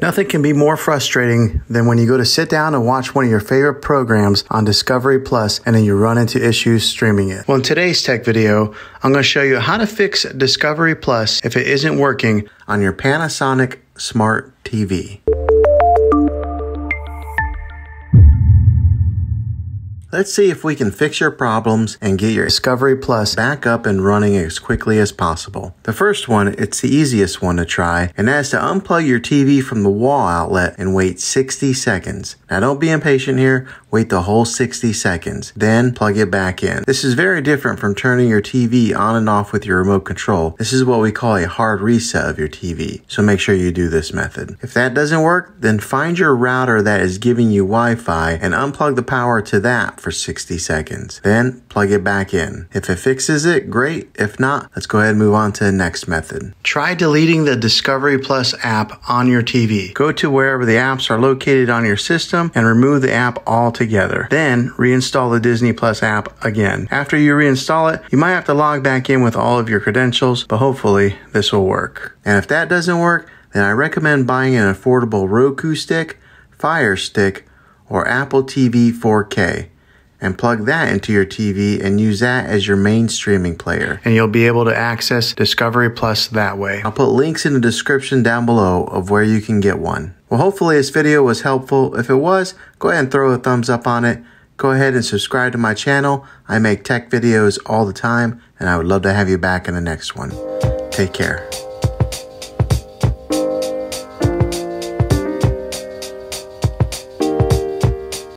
Nothing can be more frustrating than when you go to sit down and watch one of your favorite programs on Discovery Plus and then you run into issues streaming it. Well, in today's tech video, I'm going to show you how to fix Discovery Plus if it isn't working on your Panasonic Smart TV. Let's see if we can fix your problems and get your Discovery Plus back up and running as quickly as possible. The first one, it's the easiest one to try, and that's to unplug your TV from the wall outlet and wait 60 seconds. Now don't be impatient here, wait the whole 60 seconds, then plug it back in. This is very different from turning your TV on and off with your remote control. This is what we call a hard reset of your TV, so make sure you do this method. If that doesn't work, then find your router that is giving you Wi-Fi and unplug the power to that for 60 seconds. Then plug it back in. If it fixes it, great. If not, let's go ahead and move on to the next method. Try deleting the Discovery Plus app on your TV. Go to wherever the apps are located on your system and remove the app altogether. Then reinstall the Disney Plus app again. After you reinstall it, you might have to log back in with all of your credentials, but hopefully this will work. And if that doesn't work, then I recommend buying an affordable Roku stick, Fire Stick, or Apple TV 4K. And plug that into your TV and use that as your main streaming player. And you'll be able to access Discovery Plus that way. I'll put links in the description down below of where you can get one. Well, hopefully this video was helpful. If it was, go ahead and throw a thumbs up on it. Go ahead and subscribe to my channel. I make tech videos all the time, and I would love to have you back in the next one. Take care.